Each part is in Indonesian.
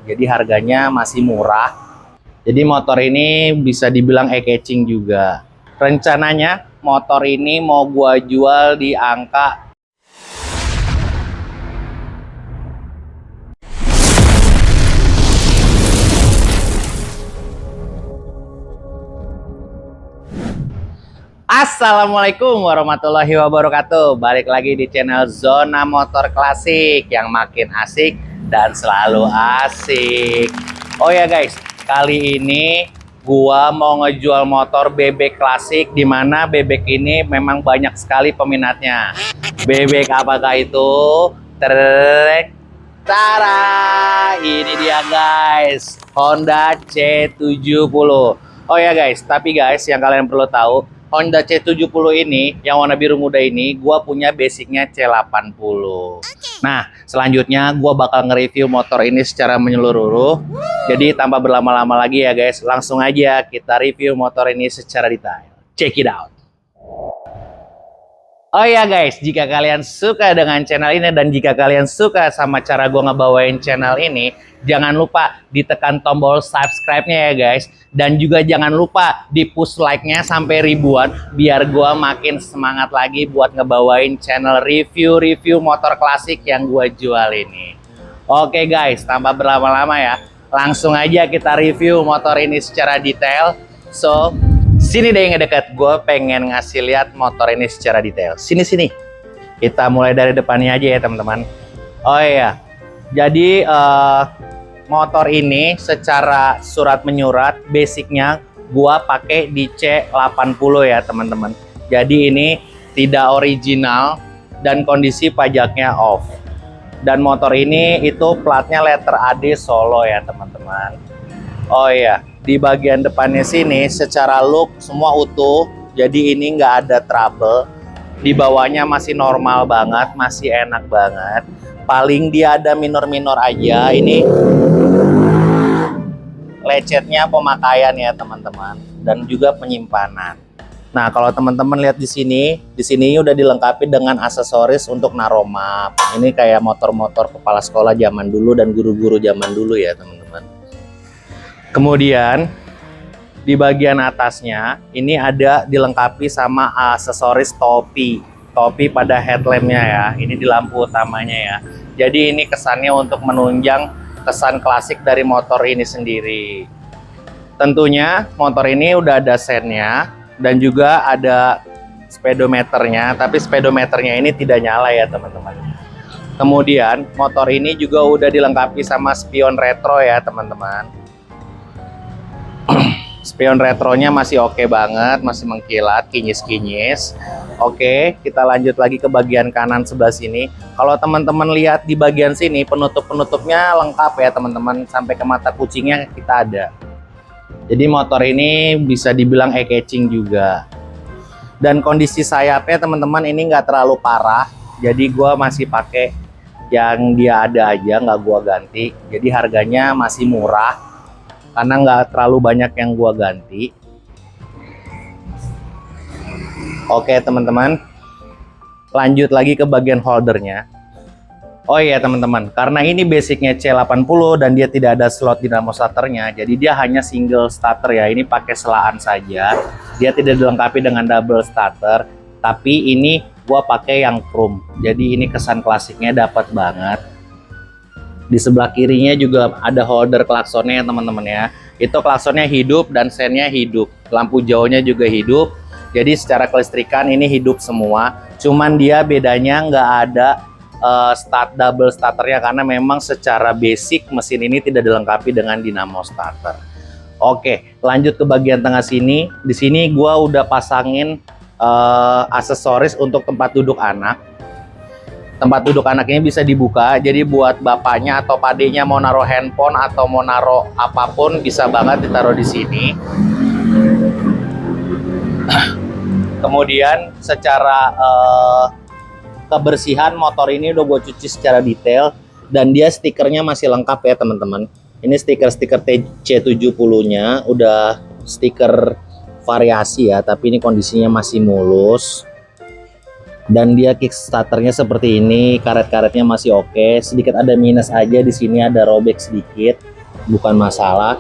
Jadi harganya masih murah. Jadi motor ini bisa dibilang eye-catching juga. Rencananya motor ini mau gua jual di angka Assalamualaikum warahmatullahi wabarakatuh. Balik lagi di channel Zona Motor Klasik yang makin asik dan selalu asik. Oh ya guys, kali ini gua mau ngejual motor bebek klasik, di mana bebek ini memang banyak sekali peminatnya. Bebek apakah itu? Tara, ini dia guys, Honda C70. Oh ya guys, tapi guys yang kalian perlu tahu, Honda C70 ini, yang warna biru muda ini, gua punya basicnya C80. Nah, selanjutnya gua bakal nge-review motor ini secara menyeluruh. Jadi tanpa berlama-lama lagi ya guys, langsung aja kita review motor ini secara detail. Check it out. Oh ya guys, jika kalian suka dengan channel ini dan jika kalian suka sama cara gue ngebawain channel ini, jangan lupa ditekan tombol subscribe-nya ya guys. Dan juga jangan lupa di push like-nya sampai ribuan, biar gue makin semangat lagi buat ngebawain channel review-review motor klasik yang gue jual ini. Oke guys, tanpa berlama-lama ya, langsung aja kita review motor ini secara detail. So, sini deh yang ngedeket, gue pengen ngasih lihat motor ini secara detail. Sini. Kita mulai dari depannya aja ya teman-teman. Oh iya, jadi motor ini secara surat menyurat basicnya gue pakai di C80 ya teman-teman. Jadi ini tidak original dan kondisi pajaknya off. Dan motor ini itu platnya letter AD Solo ya teman-teman. Oh iya, di bagian depannya sini secara look semua utuh, jadi ini nggak ada trouble. Di bawahnya masih normal banget, masih enak banget. Paling dia ada minor-minor aja, ini lecetnya pemakaian ya teman-teman, dan juga penyimpanan. Nah kalau teman-teman lihat di sini udah dilengkapi dengan aksesoris untuk naruh map. Ini kayak motor-motor kepala sekolah zaman dulu dan guru-guru zaman dulu ya teman-teman. Kemudian di bagian atasnya ini ada dilengkapi sama aksesoris topi pada headlampnya ya. Ini di lampu utamanya ya. Jadi ini kesannya untuk menunjang kesan klasik dari motor ini sendiri. Tentunya motor ini udah ada sennya dan juga ada speedometernya, tapi speedometernya ini tidak nyala ya teman-teman. Kemudian motor ini juga udah dilengkapi sama spion retro ya teman-teman. Spion retronya masih oke banget, masih mengkilat, kinyis-kinyis. Oke, kita lanjut lagi ke bagian kanan sebelah sini. Kalau teman-teman lihat di bagian sini, penutup-penutupnya lengkap ya teman-teman, sampai ke mata kucingnya kita ada. Jadi motor ini bisa dibilang eye-catching juga. Dan kondisi sayapnya teman-teman ini nggak terlalu parah, jadi gua masih pakai yang dia ada aja, nggak gua ganti. Jadi harganya masih murah, karena nggak terlalu banyak yang gua ganti. Oke teman-teman, lanjut lagi ke bagian holdernya. Oh iya teman-teman, karena ini basicnya C80 dan dia tidak ada slot dinamo starternya, jadi dia hanya single starter ya. Ini pakai selaan saja, dia tidak dilengkapi dengan double starter. Tapi ini gua pakai yang chrome, jadi ini kesan klasiknya dapat banget. Di sebelah kirinya juga ada holder klaksonnya ya teman-teman ya. Itu klaksonnya hidup dan sennya hidup. Lampu jauhnya juga hidup. Jadi secara kelistrikan ini hidup semua. Cuman dia bedanya nggak ada double starternya, karena memang secara basic mesin ini tidak dilengkapi dengan dinamo starter. Oke, lanjut ke bagian tengah sini. Di sini gua udah pasangin aksesoris untuk tempat duduk anak. Tempat duduk anak ini bisa dibuka, jadi buat bapaknya atau padenya mau naruh handphone atau mau naruh apapun bisa banget ditaruh di sini. Kemudian secara kebersihan motor ini udah gue cuci secara detail dan dia stikernya masih lengkap ya teman-teman. Ini stiker-stiker C70-nya udah stiker variasi ya, tapi ini kondisinya masih mulus. Dan dia kickstarternya seperti ini, karet-karetnya masih oke, sedikit ada minus aja di sini, ada robek sedikit, bukan masalah.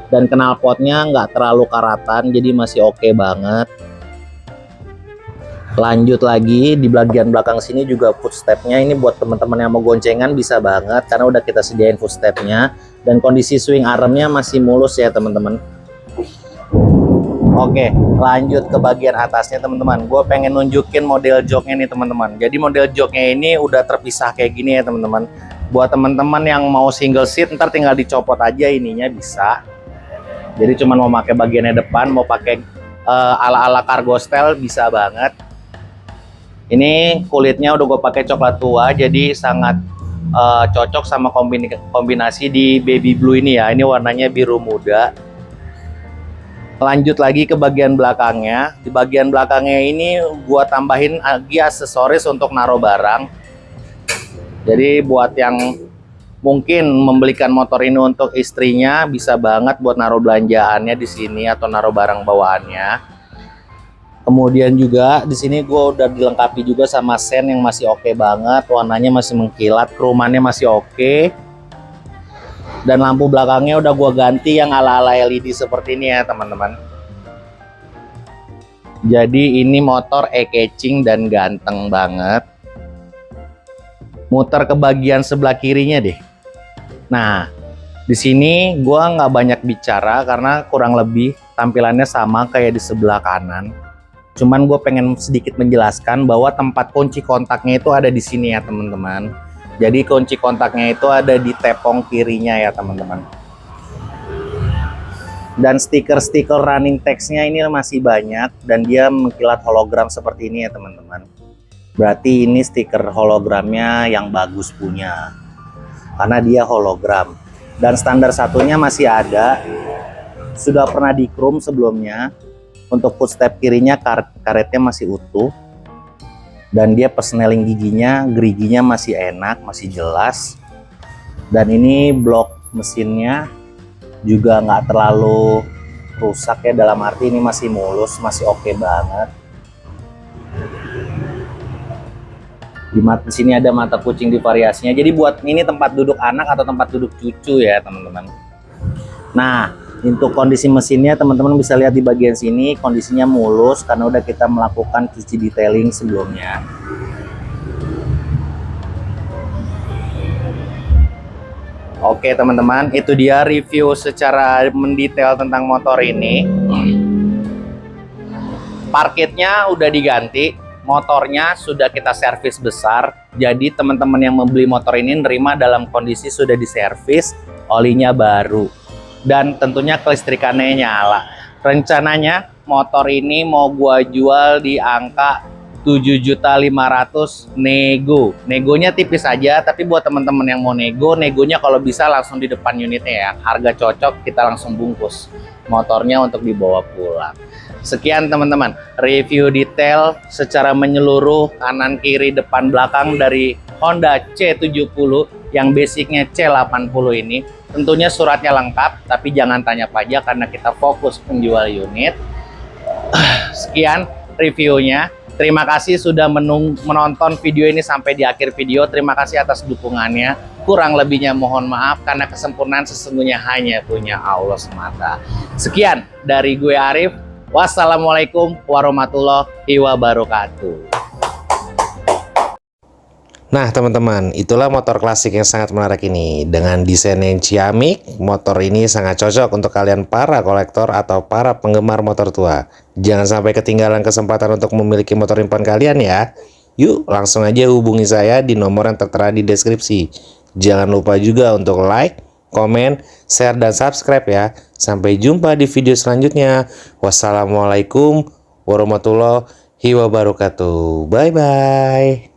Dan knalpotnya nggak terlalu karatan, jadi masih oke banget. Lanjut lagi di bagian belakang sini juga footstepnya, ini buat teman-teman yang mau goncengan bisa banget karena udah kita sediain footstepnya. Dan kondisi swing armnya masih mulus ya teman-teman. Oke, lanjut ke bagian atasnya teman-teman. Gue pengen nunjukin model joknya nih teman-teman. Jadi model joknya ini udah terpisah kayak gini ya teman-teman. Buat teman-teman yang mau single seat, ntar tinggal dicopot aja ininya bisa. Jadi cuman mau pakai bagiannya depan, mau pakai ala-ala cargo style bisa banget. Ini kulitnya udah gue pakai coklat tua, jadi sangat cocok sama kombinasi di baby blue ini ya. Ini warnanya biru muda. Lanjut lagi ke bagian belakangnya. Di bagian belakangnya ini gua tambahin lagi aksesoris untuk naruh barang. Jadi buat yang mungkin membelikan motor ini untuk istrinya, bisa banget buat naruh belanjaannya di sini atau naruh barang bawaannya. Kemudian juga di sini gua udah dilengkapi juga sama sen yang masih oke banget, warnanya masih mengkilat, kerumannya masih oke. Dan lampu belakangnya udah gua ganti yang ala-ala LED seperti ini ya teman-teman. Jadi ini motor eye-catching dan ganteng banget. Muter ke bagian sebelah kirinya deh. Nah, di sini gua nggak banyak bicara karena kurang lebih tampilannya sama kayak di sebelah kanan. Cuman gue pengen sedikit menjelaskan bahwa tempat kunci kontaknya itu ada di sini ya teman-teman. Jadi kunci kontaknya itu ada di tepong kirinya ya teman-teman. Dan stiker-stiker running text-nya ini masih banyak dan dia mengkilat hologram seperti ini ya teman-teman. Berarti ini stiker hologramnya yang bagus punya, karena dia hologram. Dan standar satunya masih ada, sudah pernah di chrome sebelumnya. Untuk footstep kirinya karetnya masih utuh. Dan dia persneling giginya, geriginya masih enak, masih jelas. Dan ini blok mesinnya juga nggak terlalu rusak ya, dalam arti ini masih mulus, masih oke banget. Di sini ada mata kucing di variasinya, jadi buat ini tempat duduk anak atau tempat duduk cucu ya teman-teman. Nah, untuk kondisi mesinnya teman-teman bisa lihat di bagian sini, kondisinya mulus karena udah kita melakukan cuci detailing sebelumnya. Oke teman-teman, itu dia review secara mendetail tentang motor ini. Parkitnya udah diganti, motornya sudah kita servis besar. Jadi teman-teman yang membeli motor ini nerima dalam kondisi sudah diservis, olinya baru. Dan tentunya kelistrikannya nyala. Rencananya motor ini mau gua jual di angka 7.500.000 nego. Negonya tipis aja, tapi buat teman-teman yang mau negonya kalau bisa langsung di depan unitnya ya. Harga cocok, kita langsung bungkus motornya untuk dibawa pulang. Sekian teman-teman, review detail secara menyeluruh kanan kiri depan belakang dari Honda C70 yang basicnya C80 ini. Tentunya suratnya lengkap, tapi jangan tanya pajak karena kita fokus penjual unit. Sekian reviewnya. Terima kasih sudah menonton video ini sampai di akhir video. Terima kasih atas dukungannya. Kurang lebihnya mohon maaf karena kesempurnaan sesungguhnya hanya punya Allah semata. Sekian dari gue Arif. Wassalamualaikum warahmatullahi wabarakatuh. Nah teman-teman, itulah motor klasik yang sangat menarik ini. Dengan desain yang ciamik, motor ini sangat cocok untuk kalian para kolektor atau para penggemar motor tua. Jangan sampai ketinggalan kesempatan untuk memiliki motor impian kalian ya. Yuk langsung aja hubungi saya di nomor yang tertera di deskripsi. Jangan lupa juga untuk like, komen, share, dan subscribe ya. Sampai jumpa di video selanjutnya. Wassalamualaikum warahmatullahi wabarakatuh. Bye-bye.